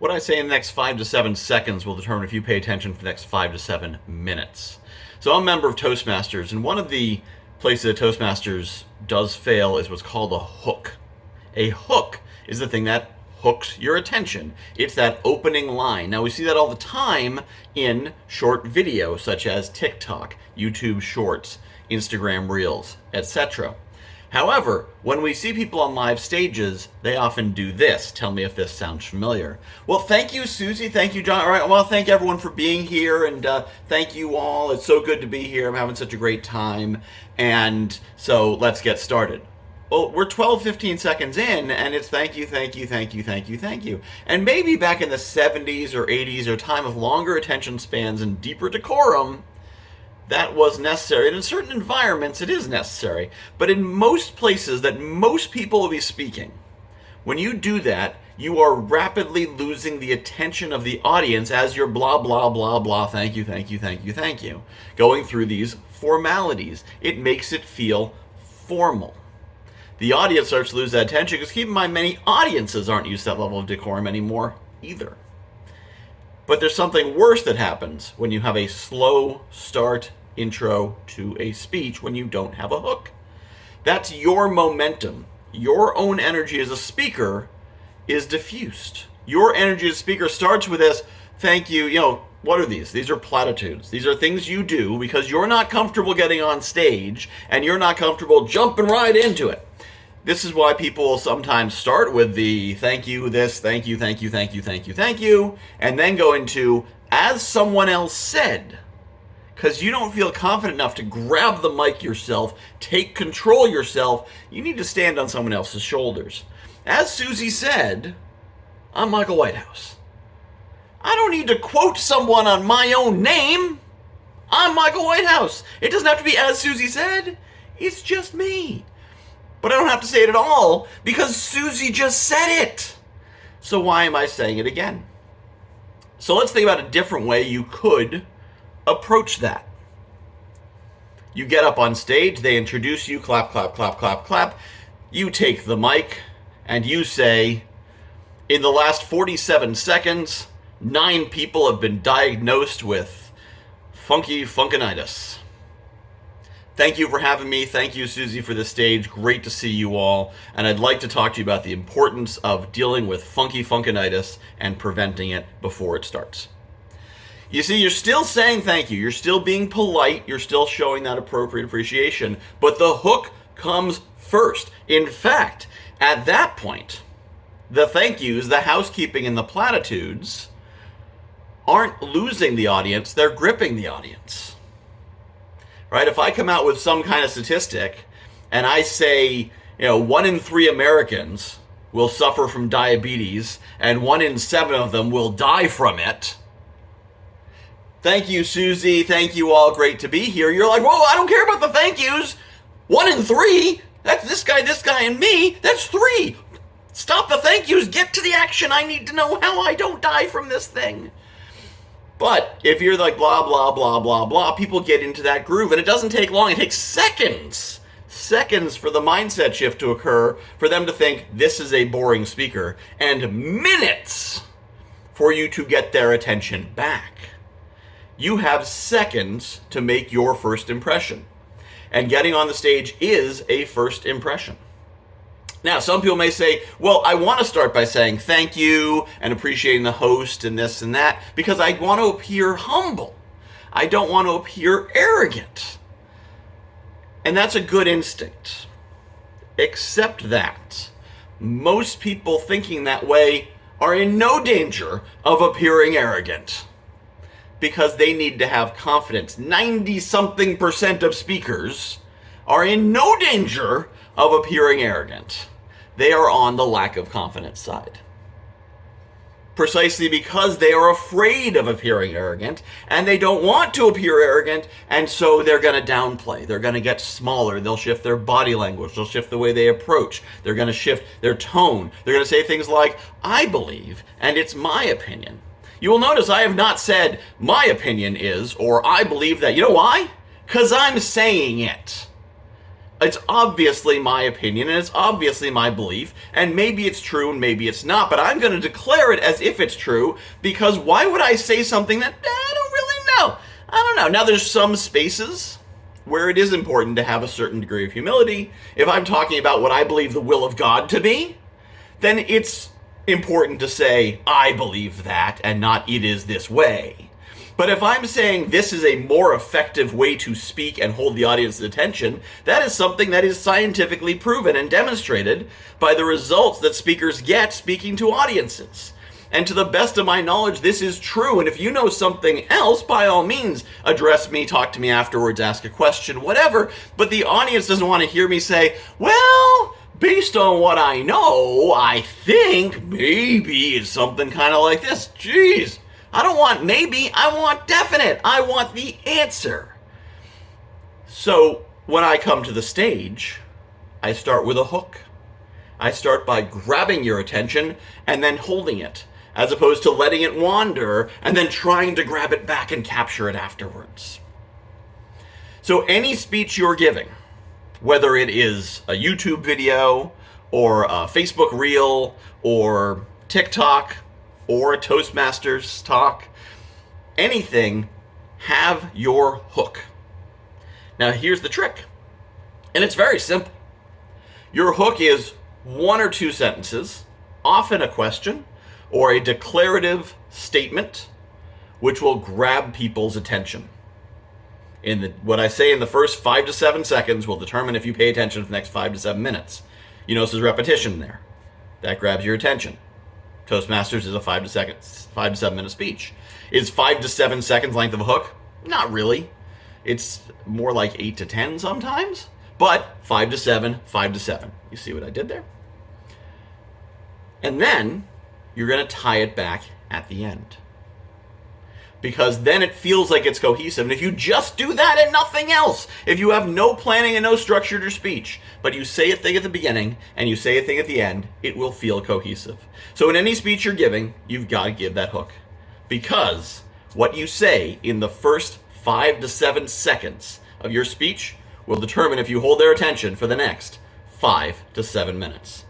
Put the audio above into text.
What I say in the next 5 to 7 seconds will determine if you pay attention for the next 5 to 7 minutes. So I'm a member of Toastmasters, and one of the places that Toastmasters does fail is what's called a hook. A hook is the thing that hooks your attention. It's that opening line. Now, we see that all the time in short video, such as TikTok, YouTube Shorts, Instagram Reels, etc. However, when we see people on live stages, they often do this. Tell me if this sounds familiar. Well, thank you, Susie. Thank you, John. All right. Well, thank everyone for being here, and thank you all. It's so good to be here. I'm having such a great time. And so let's get started. Well, we're 12, 15 seconds in, and it's thank you, thank you, thank you, thank you, thank you. And maybe back in the 70s or 80s, or time of longer attention spans and deeper decorum, that was necessary. And in certain environments, it is necessary. But in most places that most people will be speaking, when you do that, you are rapidly losing the attention of the audience as you're blah, blah, blah, blah, thank you, thank you, thank you, thank you, going through these formalities. It makes it feel formal. The audience starts to lose that attention because keep in mind, many audiences aren't used to that level of decorum anymore either. But there's something worse that happens when you have a slow start intro to a speech when you don't have a hook. That's your momentum. Your own energy as a speaker is diffused. Your energy as a speaker starts with this, thank you, what are these? These are platitudes. These are things you do because you're not comfortable getting on stage and you're not comfortable jumping right into it. This is why people sometimes start with the thank you, this, thank you, thank you, thank you, thank you, thank you, and then go into as someone else said, because you don't feel confident enough to grab the mic yourself, take control yourself. You need to stand on someone else's shoulders. As Susie said, I'm Michael Whitehouse. I don't need to quote someone on my own name. I'm Michael Whitehouse. It doesn't have to be as Susie said. It's just me. But I don't have to say it at all because Susie just said it. So why am I saying it again? So let's think about a different way you could approach that. You get up on stage, they introduce you, clap, clap, clap, clap, clap. You take the mic and you say, in the last 47 seconds, 9 people have been diagnosed with funky funkinitis. Thank you for having me. Thank you, Susie, for the stage. Great to see you all. And I'd like to talk to you about the importance of dealing with funky funkinitis and preventing it before it starts. You see, you're still saying thank you. You're still being polite. You're still showing that appropriate appreciation. But the hook comes first. In fact, at that point, the thank yous, the housekeeping, and the platitudes aren't losing the audience. They're gripping the audience. Right? If I come out with some kind of statistic and I say, 1 in 3 Americans will suffer from diabetes and 1 in 7 of them will die from it. Thank you, Susie. Thank you all. Great to be here. You're like, whoa, I don't care about the thank yous. 1 in 3? That's this guy, and me. That's 3. Stop the thank yous. Get to the action. I need to know how I don't die from this thing. But if you're like blah, blah, blah, blah, blah, people get into that groove. And it doesn't take long. It takes seconds for the mindset shift to occur, for them to think this is a boring speaker, and minutes for you to get their attention back. You have seconds to make your first impression. And getting on the stage is a first impression. Now, some people may say, well, I want to start by saying thank you and appreciating the host and this and that because I want to appear humble. I don't want to appear arrogant. And that's a good instinct. Except that most people thinking that way are in no danger of appearing arrogant because they need to have confidence. 90-something% of speakers are in no danger of appearing arrogant. They are on the lack of confidence side. Precisely because they are afraid of appearing arrogant, and they don't want to appear arrogant, and so they're going to downplay. They're going to get smaller. They'll shift their body language. They'll shift the way they approach. They're going to shift their tone. They're going to say things like, I believe, and it's my opinion. You will notice I have not said, my opinion is, or I believe that. You know why? Because I'm saying it. It's obviously my opinion, and it's obviously my belief, and maybe it's true and maybe it's not, but I'm going to declare it as if it's true, because why would I say something that I don't really know? I don't know. Now, there's some spaces where it is important to have a certain degree of humility. If I'm talking about what I believe the will of God to be, then it's important to say, I believe that, and not it is this way. But if I'm saying this is a more effective way to speak and hold the audience's attention, that is something that is scientifically proven and demonstrated by the results that speakers get speaking to audiences. And to the best of my knowledge, this is true. And if you know something else, by all means, address me, talk to me afterwards, ask a question, whatever. But the audience doesn't want to hear me say, well, based on what I know, I think maybe it's something kind of like this. Jeez. I don't want maybe, I want definite. I want the answer. So when I come to the stage, I start with a hook. I start by grabbing your attention and then holding it, as opposed to letting it wander and then trying to grab it back and capture it afterwards. So any speech you're giving, whether it is a YouTube video or a Facebook reel or TikTok, or a Toastmasters talk, anything, have your hook. Now here's the trick, and it's very simple. Your hook is one or two sentences, often a question, or a declarative statement, which will grab people's attention. What I say in the first 5 to 7 seconds will determine if you pay attention for the next 5 to 7 minutes. You notice there's repetition there. That grabs your attention. Toastmasters is a 5 to 7 minute speech. Is 5 to 7 seconds length of a hook? Not really. It's more like 8 to 10 sometimes. But 5 to 7, 5 to 7. You see what I did there? And then you're going to tie it back at the end. Because then it feels like it's cohesive. And if you just do that and nothing else, if you have no planning and no structure to your speech, but you say a thing at the beginning and you say a thing at the end, it will feel cohesive. So in any speech you're giving, you've got to give that hook. Because what you say in the first 5 to 7 seconds of your speech will determine if you hold their attention for the next 5 to 7 minutes.